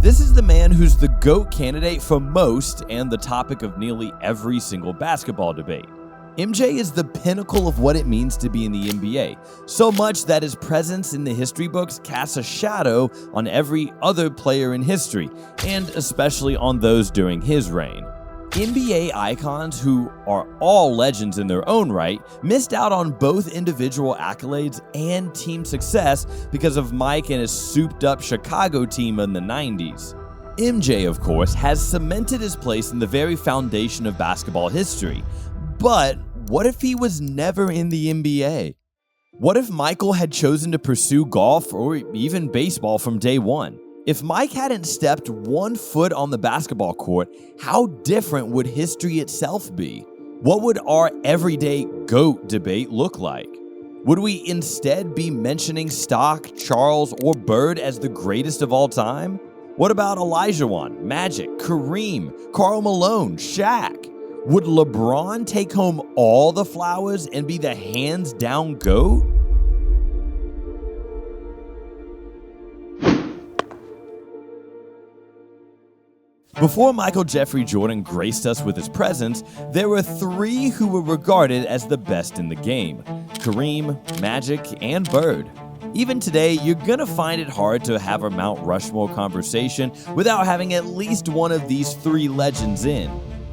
This is the man who's the GOAT candidate for most and the topic of nearly every single basketball debate. MJ is the pinnacle of what it means to be in the NBA, so much that his presence in the history books casts a shadow on every other player in history, and especially on those during his reign. NBA icons, who are all legends in their own right, missed out on both individual accolades and team success because of Mike and his souped-up Chicago team in the 90s. MJ, of course, has cemented his place in the very foundation of basketball history. But what if he was never in the NBA? What if Michael had chosen to pursue golf or even baseball from day one? If Mike hadn't stepped 1 foot on the basketball court, how different would history itself be? What would our everyday GOAT debate look like? Would we instead be mentioning Stock, Charles, or Bird as the greatest of all time? What about Olajuwon, Magic, Kareem, Karl Malone, Shaq? Would LeBron take home all the flowers and be the hands-down GOAT? Before Michael Jeffrey Jordan graced us with his presence, there were 3 who were regarded as the best in the game: Kareem, Magic, and Bird. Even today, you're gonna find it hard to have a Mount Rushmore conversation without having at least one of these 3 legends in.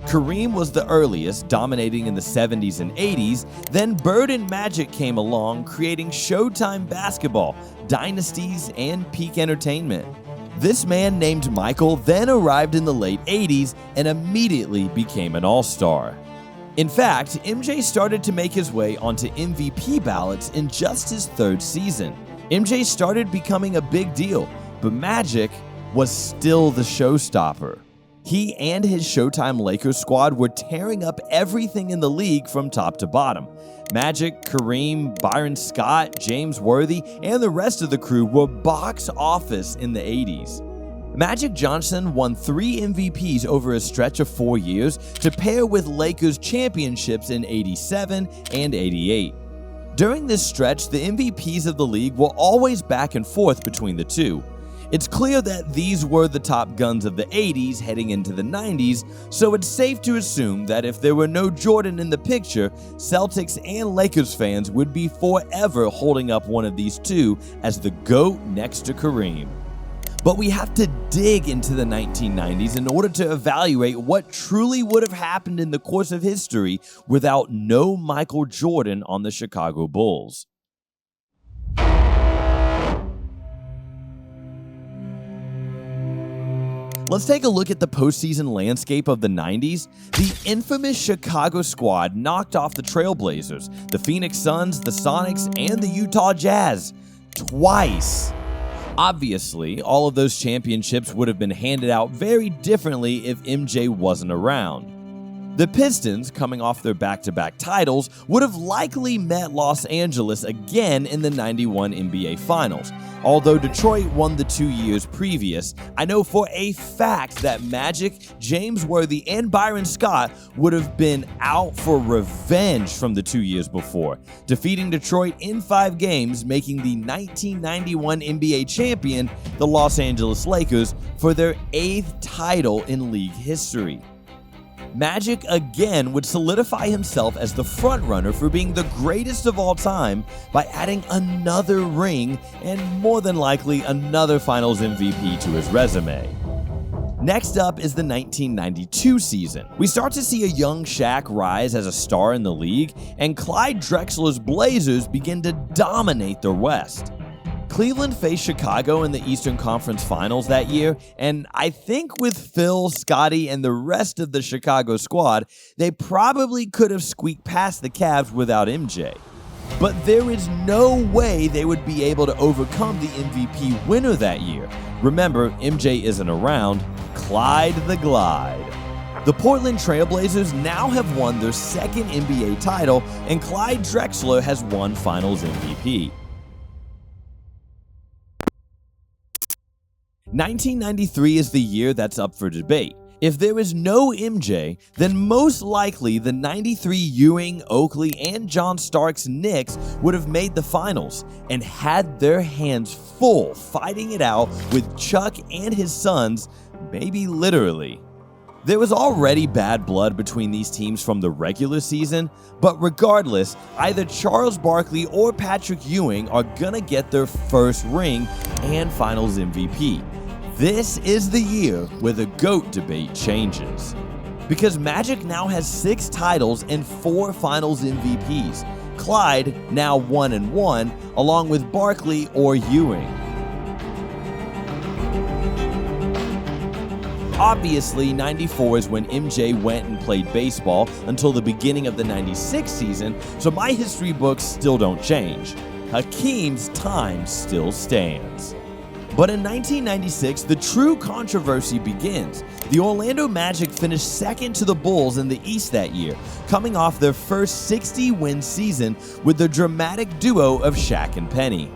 Kareem was the earliest, dominating in the 70s and 80s, then Bird and Magic came along, creating Showtime basketball, dynasties, and peak entertainment. This man named Michael then arrived in the late 80s and immediately became an all-star. In fact, MJ started to make his way onto MVP ballots in just his 3rd season. MJ started becoming a big deal, but Magic was still the showstopper. He and his Showtime Lakers squad were tearing up everything in the league from top to bottom. Magic, Kareem, Byron Scott, James Worthy, and the rest of the crew were box office in the 80s. Magic Johnson won 3 MVPs over a stretch of 4 years to pair with Lakers championships in 87 and 88. During this stretch, the MVPs of the league were always back and forth between the two. It's clear that these were the top guns of the 80s heading into the 90s, so it's safe to assume that if there were no Jordan in the picture, Celtics and Lakers fans would be forever holding up one of these two as the GOAT next to Kareem. But we have to dig into the 1990s in order to evaluate what truly would have happened in the course of history without no Michael Jordan on the Chicago Bulls. Let's take a look at the postseason landscape of the 90s. The infamous Chicago squad knocked off the Trailblazers, the Phoenix Suns, the Sonics, and the Utah Jazz twice. Obviously, all of those championships would have been handed out very differently if MJ wasn't around. The Pistons, coming off their back-to-back titles, would have likely met Los Angeles again in the 91 NBA Finals. Although Detroit won the 2 years previous, I know for a fact that Magic, James Worthy, and Byron Scott would have been out for revenge from the 2 years before, defeating Detroit in 5 games, making the 1991 NBA champion, the Los Angeles Lakers, for their 8th title in league history. Magic again would solidify himself as the frontrunner for being the greatest of all time by adding another ring and more than likely another Finals MVP to his resume. Next up is the 1992 season. We start to see a young Shaq rise as a star in the league, and Clyde Drexler's Blazers begin to dominate the West. Cleveland faced Chicago in the Eastern Conference Finals that year, and I think with Phil, Scottie, and the rest of the Chicago squad, they probably could have squeaked past the Cavs without MJ. But there is no way they would be able to overcome the MVP winner that year. Remember, MJ isn't around. Clyde the Glide. The Portland Trailblazers now have won their 2nd NBA title, and Clyde Drexler has won Finals MVP. 1993 is the year that's up for debate. If there is no MJ, then most likely the 93 Ewing, Oakley, and John Starks Knicks would have made the finals and had their hands full fighting it out with Chuck and his sons, maybe literally. There was already bad blood between these teams from the regular season, but regardless, either Charles Barkley or Patrick Ewing are gonna get their first ring and finals MVP. This is the year where the GOAT debate changes. Because Magic now has 6 titles and 4 finals MVPs. Clyde now 1-1, along with Barkley or Ewing. Obviously, 94 is when MJ went and played baseball until the beginning of the 96 season, so my history books still don't change. Hakeem's time still stands. But in 1996, the true controversy begins. The Orlando Magic finished second to the Bulls in the East that year, coming off their first 60-win season with the dramatic duo of Shaq and Penny.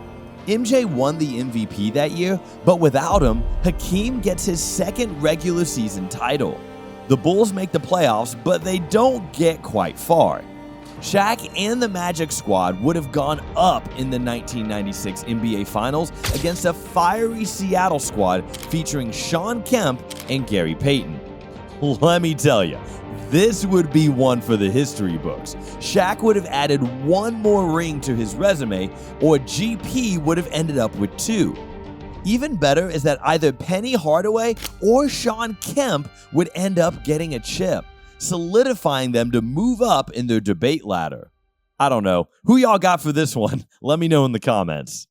MJ won the MVP that year, but without him, Hakeem gets his second regular season title. The Bulls make the playoffs, but they don't get quite far. Shaq and the Magic squad would have gone up in the 1996 NBA Finals against a fiery Seattle squad featuring Shawn Kemp and Gary Payton. Let me tell you, this would be one for the history books. Shaq would have added one more ring to his resume, or GP would have ended up with 2. Even better is that either Penny Hardaway or Shawn Kemp would end up getting a chip, solidifying them to move up in their debate ladder. I don't know. Who y'all got for this one? Let me know in the comments.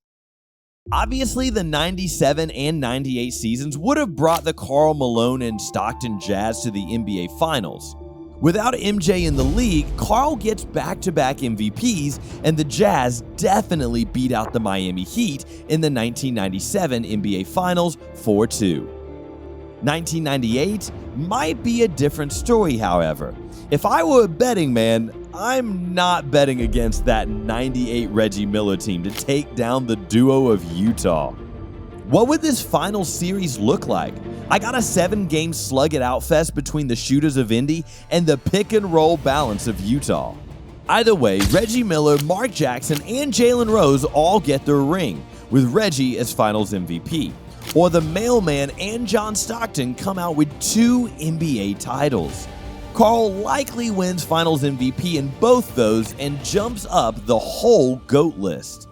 Obviously, the 97 and 98 seasons would have brought the Karl Malone and Stockton Jazz to the NBA Finals. Without MJ in the league, Karl gets back-to-back MVPs, and the Jazz definitely beat out the Miami Heat in the 1997 NBA Finals 4-2. 1998 might be a different story, however. If I were a betting man, I'm not betting against that 98 Reggie Miller team to take down the duo of Utah. What would this final series look like? I got a 7-game slug-it-out fest between the shooters of Indy and the pick-and-roll balance of Utah. Either way, Reggie Miller, Mark Jackson, and Jalen Rose all get their ring, with Reggie as finals MVP. Or the Mailman and John Stockton come out with 2 NBA titles. Karl likely wins finals MVP in both those and jumps up the whole GOAT list.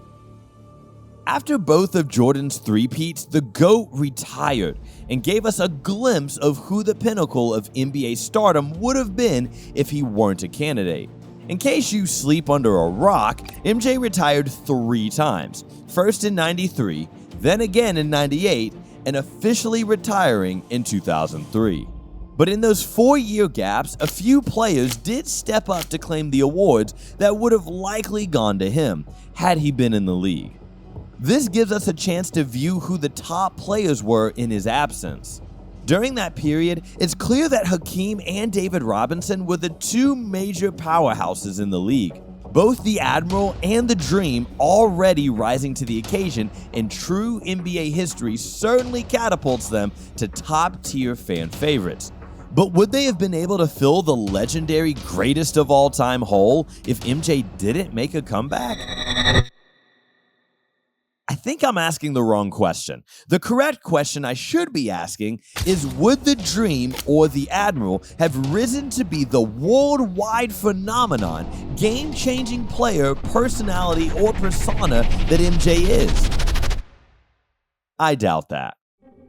After both of Jordan's three-peats, the GOAT retired and gave us a glimpse of who the pinnacle of NBA stardom would have been if he weren't a candidate. In case you sleep under a rock, MJ retired 3 times, first in 93, then again in 98, and officially retiring in 2003. But in those 4-year gaps, a few players did step up to claim the awards that would have likely gone to him had he been in the league. This gives us a chance to view who the top players were in his absence. During that period, it's clear that Hakeem and David Robinson were the 2 major powerhouses in the league. Both the Admiral and the Dream already rising to the occasion, and true NBA history certainly catapults them to top-tier fan favorites. But would they have been able to fill the legendary greatest of all time hole if MJ didn't make a comeback? I think I'm asking the wrong question. The correct question I should be asking is, would the Dream or the Admiral have risen to be the worldwide phenomenon, game-changing player, personality, or persona that MJ is? I doubt that.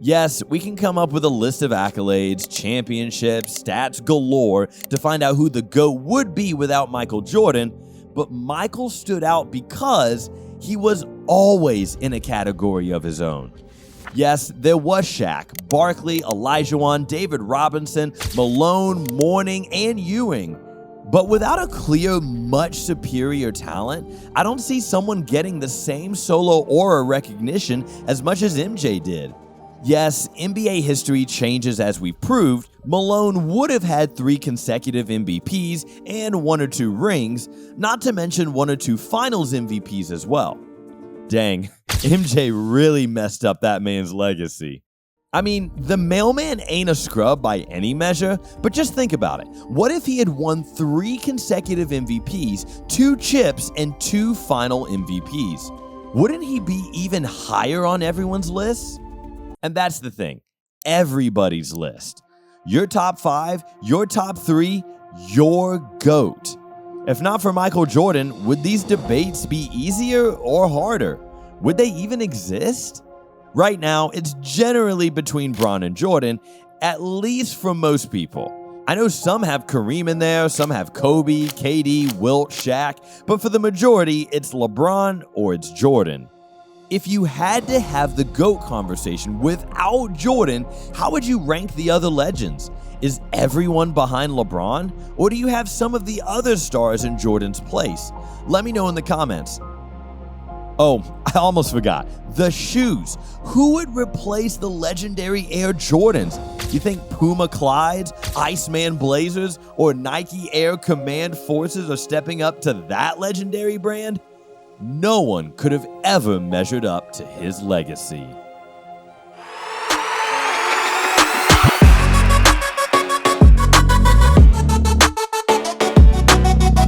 Yes, we can come up with a list of accolades, championships, stats galore to find out who the GOAT would be without Michael Jordan, but Michael stood out because he was always in a category of his own. Yes, there was Shaq, Barkley, Olajuwon, David Robinson, Malone, Mourning, and Ewing. But without a clear, much superior talent, I don't see someone getting the same solo aura recognition as much as MJ did. Yes, NBA history changes as we've proved. Malone would have had 3 consecutive MVPs and 1 or 2 rings, not to mention 1 or 2 finals MVPs as well. Dang, MJ really messed up that man's legacy. I mean, the mailman ain't a scrub by any measure, but just think about it. What if he had won 3 consecutive MVPs, 2 chips, and 2 final MVPs? Wouldn't he be even higher on everyone's list? And that's the thing, everybody's list. Your top 5, your top 3, your GOAT. If not for Michael Jordan, would these debates be easier or harder? Would they even exist? Right now, it's generally between Bron and Jordan, at least for most people. I know some have Kareem in there, some have Kobe, KD, Wilt, Shaq, but for the majority, it's LeBron or it's Jordan. If you had to have the GOAT conversation without Jordan, how would you rank the other legends? Is everyone behind LeBron, or do you have some of the other stars in Jordan's place? Let me know in the comments. Oh, I almost forgot. The shoes. Who would replace the legendary Air Jordans? You think Puma Clydes, Iceman Blazers, or Nike Air Command Forces are stepping up to that legendary brand? No one could have ever measured up to his legacy.